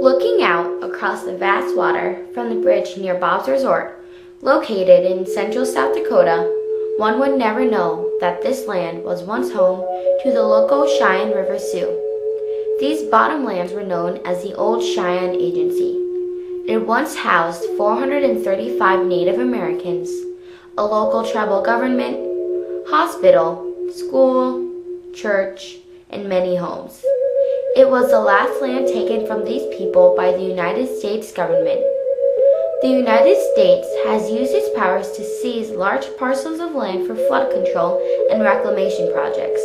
Looking out across the vast water from the bridge near Bob's Resort, located in central South Dakota, one would never know that this land was once home to the local Cheyenne River Sioux. These bottomlands were known as the Old Cheyenne Agency. It once housed 435 Native Americans, a local tribal government, hospital, school, church, and many homes. It was the last land taken from these people by the United States government. The United States has used its powers to seize large parcels of land for flood control and reclamation projects.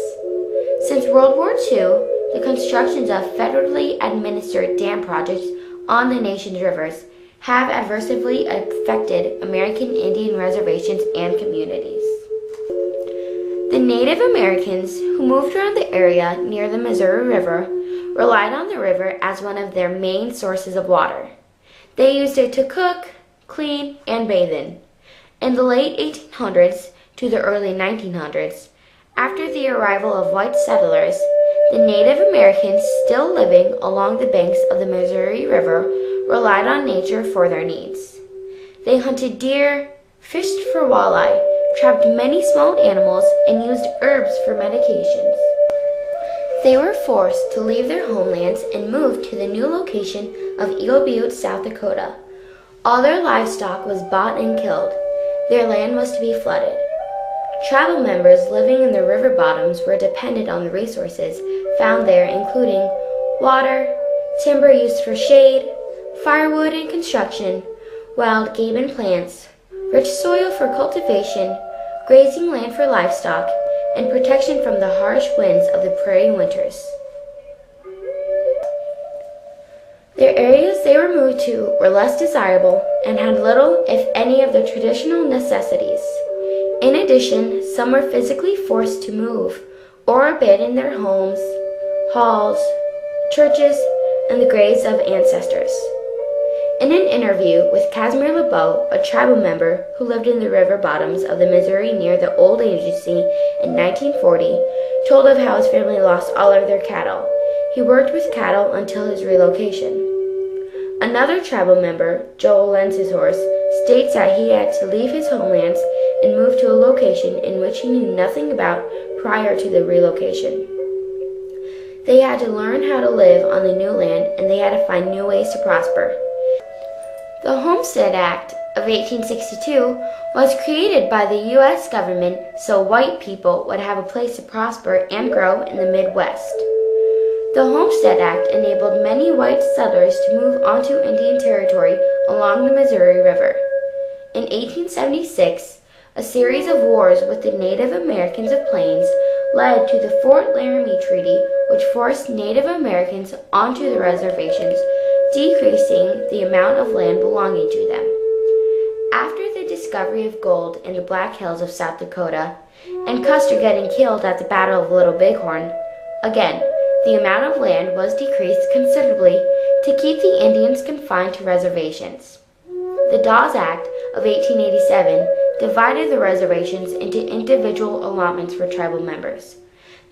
Since World War II, the constructions of federally administered dam projects on the nation's rivers have adversely affected American Indian reservations and communities. The Native Americans who moved around the area near the Missouri River relied on the river as one of their main sources of water. They used it to cook, clean, and bathe in. In the late 1800s to the early 1900s, after the arrival of white settlers, the Native Americans still living along the banks of the Missouri River relied on nature for their needs. They hunted deer, fished for walleye, trapped many small animals, and used herbs for medications. They were forced to leave their homelands and move to the new location of Eagle Butte, South Dakota. All their livestock was bought and killed. Their land was to be flooded. Tribal members living in the river bottoms were dependent on the resources found there, including water, timber used for shade, firewood and construction, wild game and plants, rich soil for cultivation, grazing land for livestock, and protection from the harsh winds of the prairie winters. The areas they were moved to were less desirable and had little, if any, of the traditional necessities. In addition, some were physically forced to move or abandon their homes, halls, churches, and the graves of ancestors. In an interview with Casimir LeBeau, a tribal member who lived in the river bottoms of the Missouri near the old agency in 1940, told of how his family lost all of their cattle. He worked with cattle until his relocation. Another tribal member, Joel Lenzishorst, states that he had to leave his homelands and move to a location in which he knew nothing about prior to the relocation. They had to learn how to live on the new land, and they had to find new ways to prosper. The Homestead Act of 1862 was created by the U.S. government so white people would have a place to prosper and grow in the Midwest. The Homestead Act enabled many white settlers to move onto Indian territory along the Missouri River. In 1876, a series of wars with the Native Americans of Plains led to the Fort Laramie Treaty, which forced Native Americans onto the reservations, decreasing the amount of land belonging to them. After the discovery of gold in the Black Hills of South Dakota, and Custer getting killed at the Battle of Little Bighorn, again, the amount of land was decreased considerably to keep the Indians confined to reservations. The Dawes Act of 1887 divided the reservations into individual allotments for tribal members.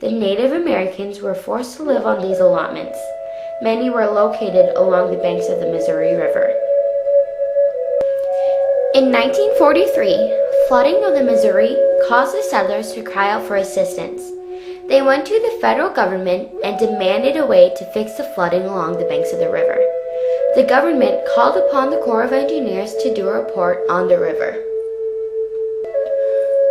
The Native Americans were forced to live on these allotments. Many were located along the banks of the Missouri River. In 1943, flooding of the Missouri caused the settlers to cry out for assistance. They went to the federal government and demanded a way to fix the flooding along the banks of the river. The government called upon the Corps of Engineers to do a report on the river.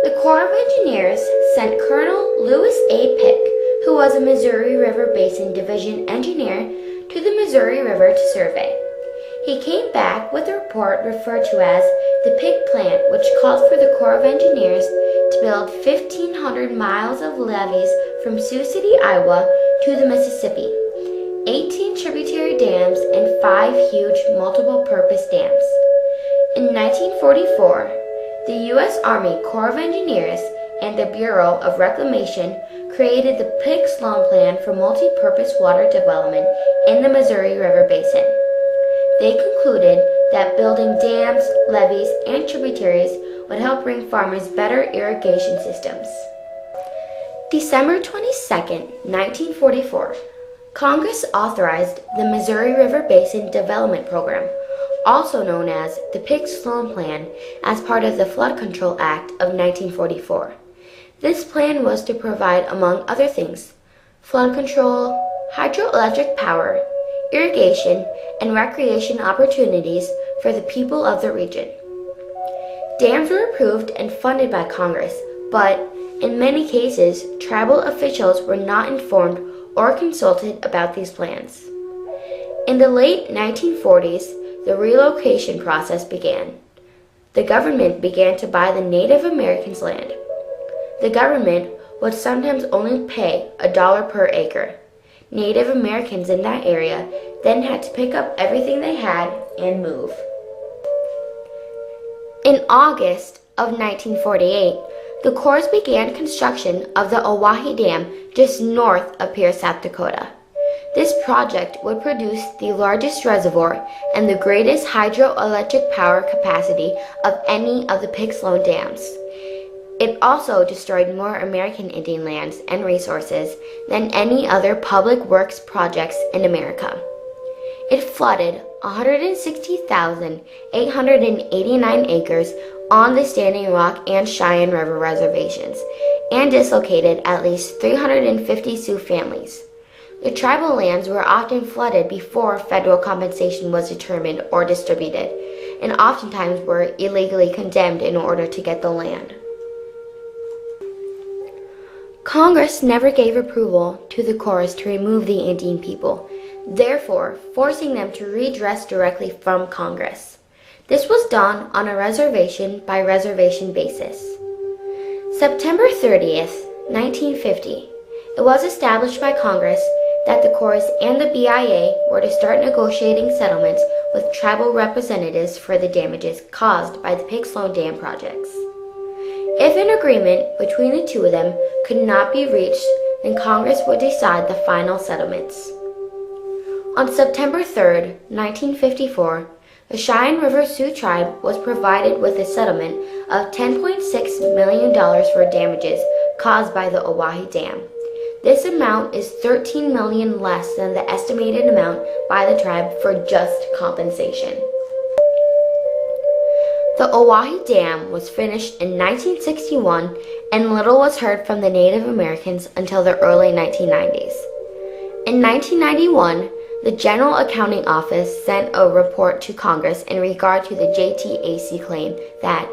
The Corps of Engineers sent Colonel Lewis A. Pick, who was a Missouri River Basin Division engineer, to the Missouri River to survey. He came back with a report referred to as the Pick Plan, which called for the Corps of Engineers to build 1,500 miles of levees from Sioux City, Iowa, to the Mississippi, 18 tributary dams, and 5 huge multiple-purpose dams. In 1944, the U.S. Army Corps of Engineers and the Bureau of Reclamation created the Pick-Sloan Plan for multi-purpose water development in the Missouri River Basin. They concluded that building dams, levees, and tributaries would help bring farmers better irrigation systems. December 22, 1944, Congress authorized the Missouri River Basin Development Program, also known as the Pig-Sloan Plan, as part of the Flood Control Act of 1944. This plan was to provide, among other things, flood control, hydroelectric power, irrigation, and recreation opportunities for the people of the region. Dams were approved and funded by Congress, but in many cases, tribal officials were not informed or consulted about these plans. In the late 1940s, the relocation process began. The government began to buy the Native Americans' land. The government would sometimes only pay $1 per acre. Native Americans in that area then had to pick up everything they had and move. In August of 1948, the Corps began construction of the Oahe Dam just north of Pierce, South Dakota. This project would produce the largest reservoir and the greatest hydroelectric power capacity of any of the Pig-Sloan dams. It also destroyed more American Indian lands and resources than any other public works projects in America. It flooded 160,889 acres on the Standing Rock and Cheyenne River reservations and dislocated at least 350 Sioux families. The tribal lands were often flooded before federal compensation was determined or distributed, and oftentimes were illegally condemned in order to get the land. Congress never gave approval to the Corps to remove the Indian people, therefore forcing them to redress directly from Congress. This was done on a reservation-by-reservation basis. September 30th, 1950, it was established by Congress that the Corps and the BIA were to start negotiating settlements with tribal representatives for the damages caused by the Pig-Sloan Dam projects. If an agreement between the two of them could not be reached, then Congress would decide the final settlements. On September 3, 1954, the Cheyenne River Sioux tribe was provided with a settlement of $10.6 million for damages caused by the Oahe Dam. This amount is $13 million less than the estimated amount by the tribe for just compensation. The Oahe Dam was finished in 1961, and little was heard from the Native Americans until the early 1990s. In 1991, the General Accounting Office sent a report to Congress in regard to the JTAC claim that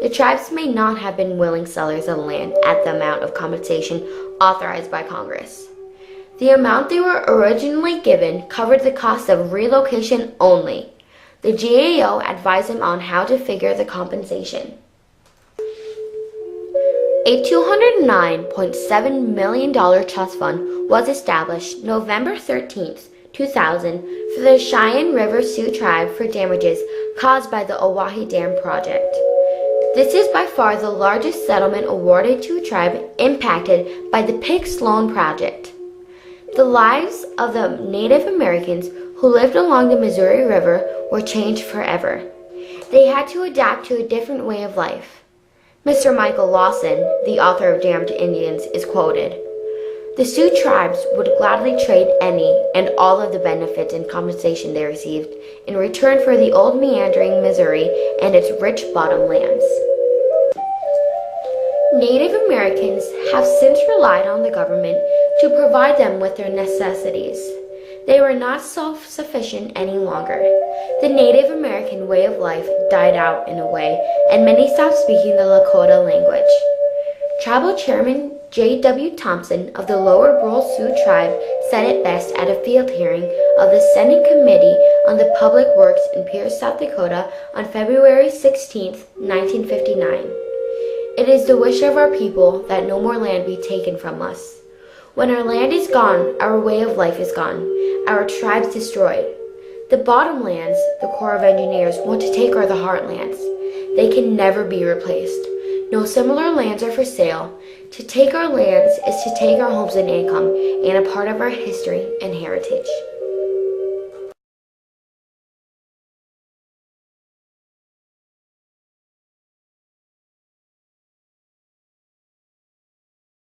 the tribes may not have been willing sellers of land at the amount of compensation authorized by Congress. The amount they were originally given covered the cost of relocation only. The GAO advised them on how to figure the compensation. A $209.7 million trust fund was established November 13, 2000 for the Cheyenne River Sioux tribe for damages caused by the Oahe Dam project. This is by far the largest settlement awarded to a tribe impacted by the Pig-Sloan project. The lives of the Native Americans who lived along the Missouri River were changed forever. They had to adapt to a different way of life. Mr. Michael Lawson, the author of Damned Indians, is quoted, "The Sioux tribes would gladly trade any and all of the benefits and compensation they received in return for the old meandering Missouri and its rich bottom lands." Native Americans have since relied on the government to provide them with their necessities. They were not self-sufficient any longer. The Native American way of life died out in a way, and many stopped speaking the Lakota language. Tribal Chairman J.W. Thompson of the Lower Brule Sioux tribe said it best at a field hearing of the Senate Committee on the Public Works in Pierce, South Dakota on February 16, 1959. "It is the wish of our people that no more land be taken from us. When our land is gone, our way of life is gone, our tribes destroyed. The bottomlands the Corps of Engineers want to take are the heartlands. They can never be replaced. No similar lands are for sale. To take our lands is to take our homes and income and a part of our history and heritage."